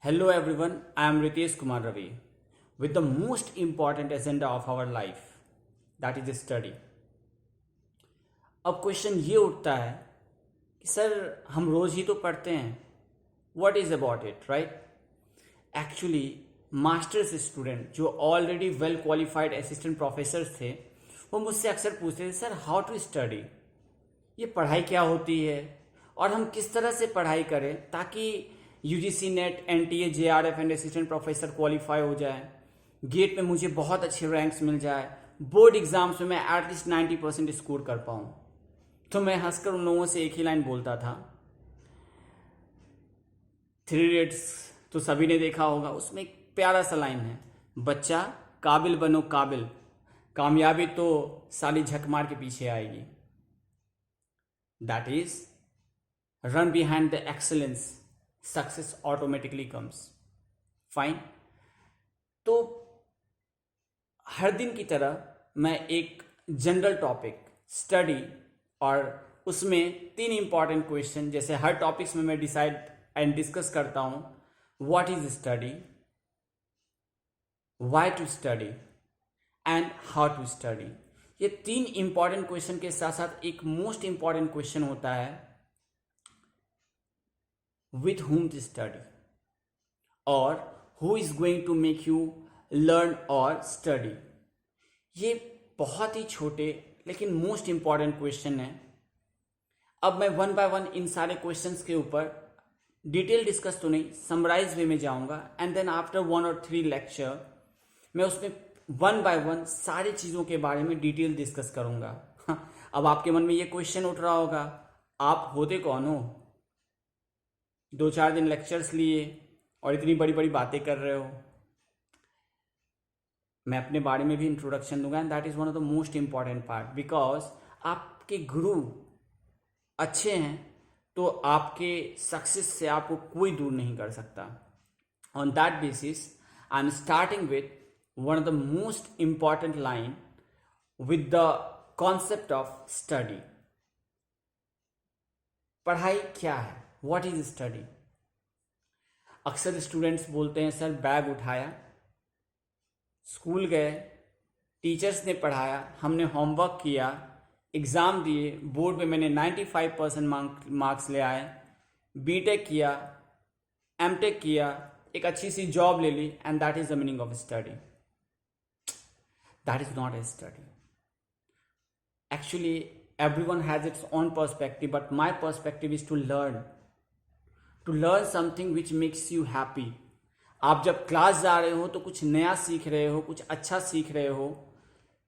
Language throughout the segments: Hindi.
Hello everyone, I am Ritesh Kumar Ravi with the most important agenda of our life, that is study. अब क्वेश्चन ये उठता है कि सर हम रोज ही तो पढ़ते हैं, what is about it, right? Actually masters student जो already well qualified assistant professor थे वो मुझसे अक्सर पूछते थे, सर हाउ टू स्टडी, ये पढ़ाई क्या होती है और हम किस तरह से पढ़ाई करें ताकि UGC net NTA JRF and assistant professor qualify हो जाए, गेट में मुझे बहुत अच्छे रैंक्स मिल जाए, बोर्ड एग्जाम्स में मैं एटलीस्ट 90% स्कोर कर पाऊँ। तो मैं हंसकर उन लोगों से एक ही लाइन बोलता था, थ्री इडियट्स तो सभी ने देखा होगा, उसमें एक प्यारा सा लाइन है, बच्चा काबिल बनो काबिल, कामयाबी तो साली झक मार के पीछे आएगी। That is run behind the excellence, success automatically comes. Fine. तो हर दिन की तरह मैं एक जनरल टॉपिक स्टडी और उसमें 3 इंपॉर्टेंट क्वेश्चन, जैसे हर टॉपिक्स में मैं डिसाइड एंड डिस्कस करता हूं, what is study, why to study and how to study. ये 3 इंपॉर्टेंट क्वेश्चन के साथ साथ एक मोस्ट इंपॉर्टेंट क्वेश्चन होता है, with whom to study or who is going to make you learn or study। ये बहुत ही छोटे लेकिन मोस्ट इंपॉर्टेंट क्वेश्चन है। अब मैं वन बाय वन इन सारे क्वेश्चंस के ऊपर डिटेल डिस्कस तो नहीं, समराइज वे में जाऊंगा एंड देन आफ्टर 1 और 3 लेक्चर मैं उसमें वन बाय वन सारी चीज़ों के बारे में डिटेल डिस्कस करूंगा। अब आपके मन में ये क्वेश्चन उठ रहा होगा, आप होते कौन हो, 2-4 दिन लेक्चर्स लिए और इतनी बड़ी बड़ी बातें कर रहे हो। मैं अपने बारे में भी इंट्रोडक्शन दूंगा and that is one of the most important part, because आपके गुरु अच्छे हैं तो आपके सक्सेस से आपको कोई दूर नहीं कर सकता। On that basis I am starting with one of the most important line with the concept of study. पढ़ाई क्या है, व्हाट इज स्टडी? अक्सर स्टूडेंट्स बोलते हैं, सर बैग उठाया, स्कूल गए, टीचर्स ने पढ़ाया, हमने होमवर्क किया, एग्ज़ाम दिए, बोर्ड में मैंने 95% मार्क्स ले आए, बीटेक किया, एमटेक किया, एक अच्छी सी जॉब ले ली and that is the meaning of study. That is not a study. Actually everyone has its own perspective, but my perspective is to learn something which makes you happy। आप जब क्लास जा रहे हो तो कुछ नया सीख रहे हो, कुछ अच्छा सीख रहे हो,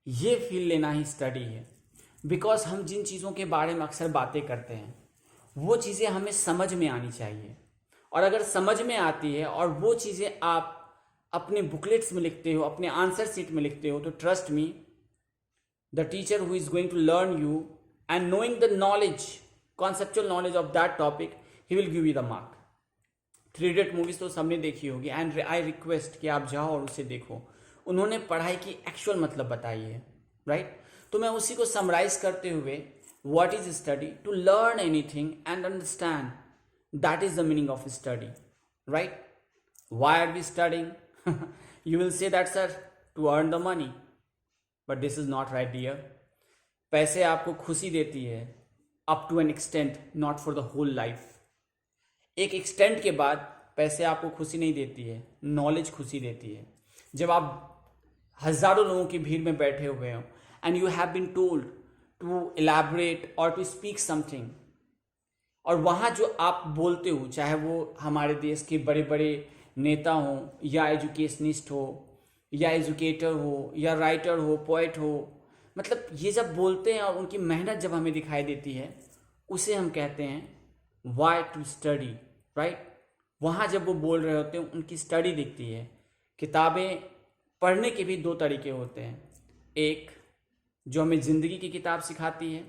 ये फील लेना ही स्टडी है। बिकॉज हम जिन चीज़ों के बारे में अक्सर बातें करते हैं वो चीज़ें हमें समझ में आनी चाहिए, और अगर समझ में आती है और वो चीज़ें आप अपने बुकलेट्स में लिखते हो, अपने आंसर शीट में लिखते हो, तो trust me, the teacher who is going to learn you and knowing the knowledge, conceptual knowledge of that topic, he will give you the mark। 3 Idiot movies तो सबने देखी होगी एंड आई रिक्वेस्ट कि आप जाओ और उसे देखो। उन्होंने पढ़ाई की एक्चुअल मतलब बताई है, राइट? तो मैं उसी को समराइज करते हुए, what is study, to learn anything and understand, that is the meaning of study, right? Why are we studying? You will say that sir to earn the money, but this is not right dear. पैसे आपको खुशी देती है up to an extent, not for the whole life. एक एक्सटेंट के बाद पैसे आपको खुशी नहीं देती है, नॉलेज खुशी देती है। जब आप हजारों लोगों की भीड़ में बैठे हुए हो and you have been told to elaborate और टू स्पीक समथिंग, और वहाँ जो आप बोलते हो, चाहे वो हमारे देश के बड़े बड़े नेता हों या एजुकेशनिस्ट हो या एजुकेटर हो या राइटर हो, पोएट हो, मतलब ये जब बोलते हैं और उनकी मेहनत जब हमें दिखाई देती है, उसे हम कहते हैं वाई टू स्टडी, राइट? वहाँ जब वो बोल रहे होते हैं उनकी स्टडी दिखती है। किताबें पढ़ने के भी 2 तरीके होते हैं, एक जो हमें ज़िंदगी की किताब सिखाती है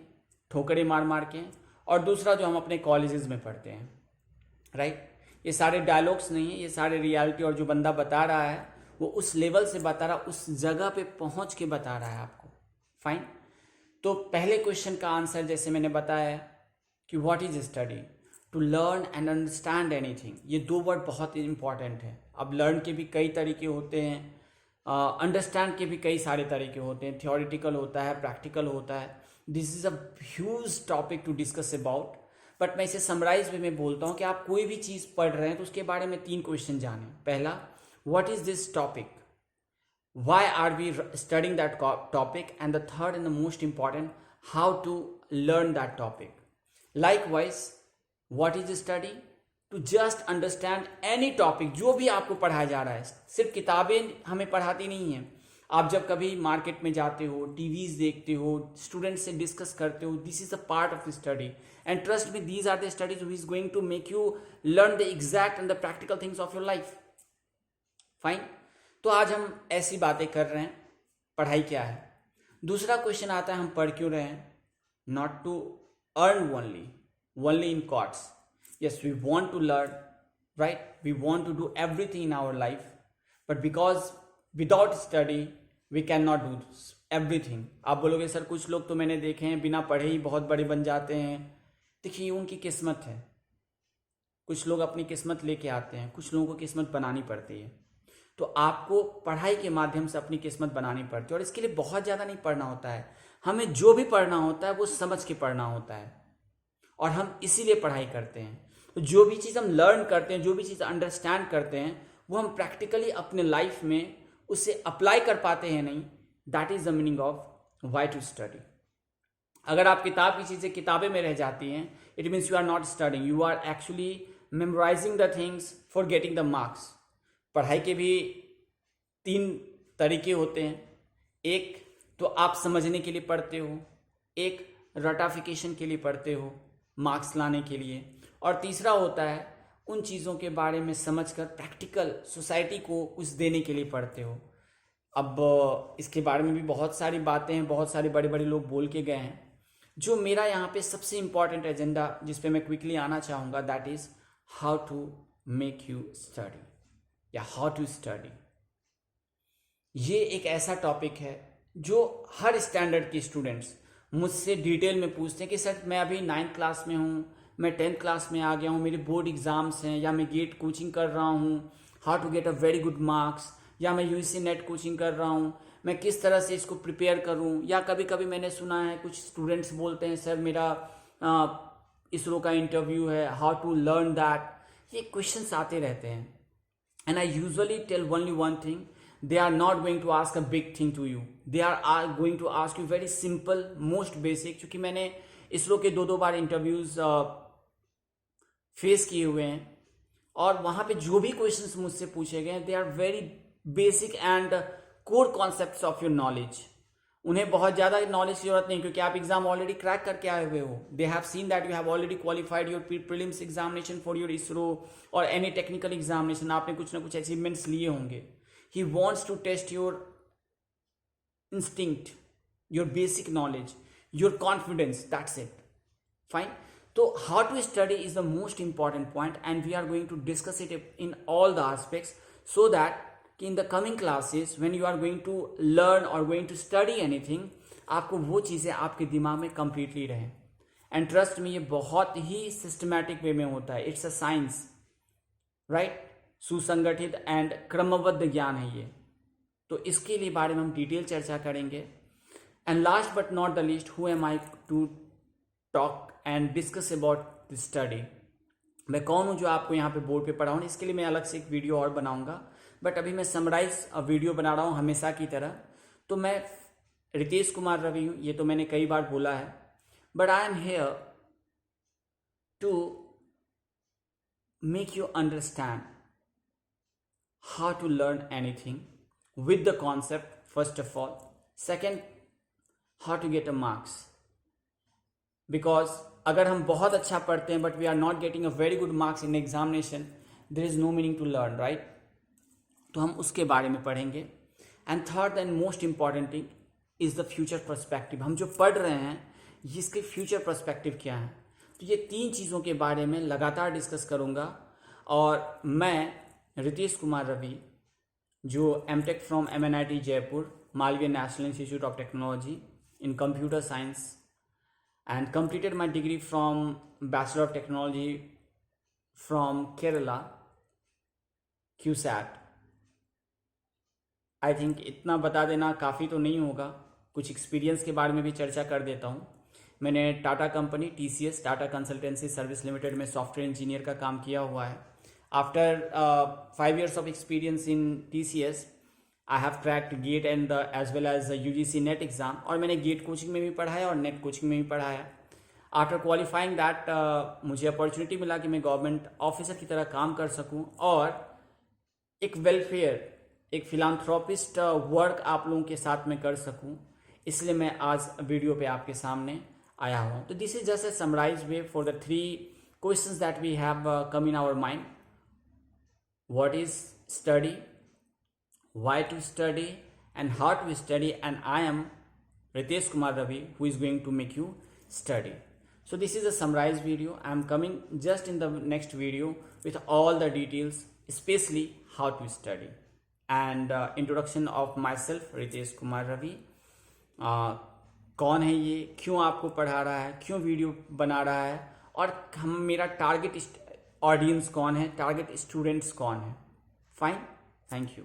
ठोकरें मार मार के, और दूसरा जो हम अपने कॉलेजेस में पढ़ते हैं, राइट? ये सारे डायलॉग्स नहीं है, ये सारे रियलिटी, और जो बंदा बता रहा है वो उस लेवल से बता रहा, उस जगह पे पहुंच के बता रहा है आपको। फाइन। तो पहले क्वेश्चन का आंसर जैसे मैंने बताया कि what is study, to learn and understand anything, ये दो वर्ड बहुत इंपॉर्टेंट है। अब लर्न के भी कई तरीके होते हैं, अंडरस्टैंड के भी कई सारे तरीके होते हैं, थियोरिटिकल होता है, प्रैक्टिकल होता है। This is a huge topic to discuss about, but मैं इसे समराइज वे में बोलता हूँ कि आप कोई भी चीज़ पढ़ रहे हैं तो उसके बारे में 3 क्वेश्चन जानें। पहला, what is this topic, why are we studying that topic, and the third and the most important, how to learn that topic. Likewise, what is the study? To just understand any topic, जो भी आपको पढ़ाया जा रहा है। सिर्फ किताबें हमें पढ़ाती नहीं हैं। आप जब कभी मार्केट में जाते हो, टीवीज देखते हो, स्टूडेंट्स से डिस्कस करते हो, this is a part of study, and trust me, these are the studies which is going to make you learn the exact and the practical things of your life. Fine. तो आज हम ऐसी बातें कर रहे हैं, पढ़ाई क्या है। दूसरा क्वेश्चन आता है, हम पढ़ क्यों रहे हैं? Not to earn only in cords. Yes, we want to learn, right, we want to do everything in our life, but because without study we can not do everything. आप बोलोगे सर कुछ लोग तो मैंने देखे हैं बिना पढ़े ही बहुत बड़े बन जाते हैं। देखिए, ये उनकी किस्मत है। कुछ लोग अपनी किस्मत लेके आते हैं, कुछ लोगों को किस्मत बनानी पड़ती है। तो आपको पढ़ाई के माध्यम से अपनी किस्मत बनानी पड़ती है, और इसके लिए बहुत ज़्यादा नहीं पढ़ना होता है। हमें जो भी पढ़ना होता है वो समझ के पढ़ना होता है, और हम इसीलिए पढ़ाई करते हैं। तो जो भी चीज़ हम लर्न करते हैं, जो भी चीज़ अंडरस्टैंड करते हैं, वो हम प्रैक्टिकली अपने लाइफ में उसे अप्लाई कर पाते हैं नहीं। That is the meaning of why to study. अगर आप किताब की चीज़ें किताबें में रह जाती हैं, it means you are not studying, you are actually memorising the things for getting the marks. पढ़ाई के भी 3 तरीके होते हैं। एक तो आप समझने के लिए पढ़ते हो, एक रटाफिकेशन के लिए पढ़ते हो, मार्क्स लाने के लिए, और तीसरा होता है उन चीज़ों के बारे में समझकर प्रैक्टिकल सोसाइटी को कुछ देने के लिए पढ़ते हो। अब इसके बारे में भी बहुत सारी बातें हैं, बहुत सारे बड़े बड़े लोग बोल के गए हैं। जो मेरा यहाँ पे सबसे इम्पॉर्टेंट एजेंडा जिस पे मैं क्विकली आना चाहूँगा, that is how to make you study, या हाउ टू स्टडी। ये एक ऐसा टॉपिक है जो हर स्टैंडर्ड के स्टूडेंट्स मुझसे डिटेल में पूछते हैं कि सर मैं अभी 9th क्लास में हूँ, मैं 10th क्लास में आ गया हूँ, मेरे बोर्ड एग्ज़ाम्स हैं, या मैं गेट कोचिंग कर रहा हूँ, how to get a very good marks, या मैं यूजीसी नेट कोचिंग कर रहा हूँ, मैं किस तरह से इसको प्रिपेयर करूँ। या कभी कभी मैंने सुना है कुछ स्टूडेंट्स बोलते हैं सर मेरा इसरो का इंटरव्यू है, हाउ टू लर्न दैट। ये क्वेश्चंस आते रहते हैं, and I usually tell only one thing, they are not going to ask a big thing to you, they are going to ask you very simple, most basic। क्योंकि मैंने इसरो के 2 बार इंटरव्यूज फेस किए हुए हैं, और वहाँ पे जो भी क्वेश्चंस मुझसे पूछे गए they are very basic and core concepts of your knowledge. उन्हें बहुत ज़्यादा नॉलेज की जरूरत नहीं, क्योंकि आप एग्जाम ऑलरेडी क्रैक करके आए हुए हो। They have seen that you have already qualified your prelims examination for your ISRO और एनी टेक्निकल एग्जामिनेशन। आपने कुछ ना कुछ अचीवमेंट्स लिए होंगे। He wants to test your instinct, your basic knowledge, your confidence. That's it. Fine. So how to study is the most important point, and we are going to discuss it in all the aspects, so that in the coming classes when you are going to learn or going to study anything, आपको वो चीज़ें आपके दिमाग में completely रहें। And trust me, ये बहुत ही systematic way में होता है। It's a science, right? सुसंगठित एंड क्रमबद्ध ज्ञान है ये। तो इसके लिए बारे में हम डिटेल चर्चा करेंगे। And last but not the least, who am I to talk and discuss about the study. मैं कौन हूँ जो आपको यहाँ पे बोर्ड पे पढ़ाऊँ? इसके लिए मैं अलग से एक वीडियो और बनाऊंगा, बट अभी मैं समराइज वीडियो बना रहा हूँ हमेशा की तरह। तो मैं रितेश कुमार रवि हूँ, ये तो मैंने कई बार बोला है, but I am here to make you understand how to learn anything with the concept first of all, second how to get a marks, because अगर हम बहुत अच्छा पढ़ते हैं but we are not getting a very good marks in examination, there is no meaning to learn, right? तो हम उसके बारे में पढ़ेंगे। and third and most important thing is the future perspective। हम जो पढ़ रहे हैं इसके future perspective क्या है, तो ये 3 चीज़ों के बारे में लगातार डिस्कस करूँगा। और मैं रितेश कुमार रवि, जो M Tech from MNIT Jaipur, Malaviya National Institute of Technology in computer science, and completed my degree from Bachelor of Technology from Kerala, QSAT. I think इतना बता देना काफ़ी तो नहीं होगा, कुछ एक्सपीरियंस के बारे में भी चर्चा कर देता हूँ। मैंने Tata company TCS, Tata consultancy service limited में सॉफ्टवेयर इंजीनियर का काम किया हुआ है। After 5 years of experience in TCS, I have cracked GATE and as well as UGC NET exam, और मैंने गेट कोचिंग में भी पढ़ाया और नेट कोचिंग में भी पढ़ाया। आफ्टर क्वालिफाइंग दैट मुझे अपॉर्चुनिटी मिला कि मैं गवर्नमेंट ऑफिसर की तरह काम कर सकूं और एक वेलफेयर, एक फिलांथ्रोपिस्ट वर्क आप लोगों के साथ में कर सकूं, इसलिए मैं आज वीडियो पे आपके सामने आया हूँ। तो this is just a summarise way for the 3 questions that we have come in our mind. What is study, why to study and how to study, and I am Ritesh Kumar Ravi who is going to make you study. So this is a summarized video. I am coming just in the next video with all the details, especially how to study and introduction of myself, Ritesh Kumar Ravi. कौन है ये, क्यों आपको पढ़ा रहा है, क्यों वीडियो बना रहा है, और हम मेरा टारगेट ऑडियंस कौन है, टारगेट स्टूडेंट्स कौन है। Fine, thank you.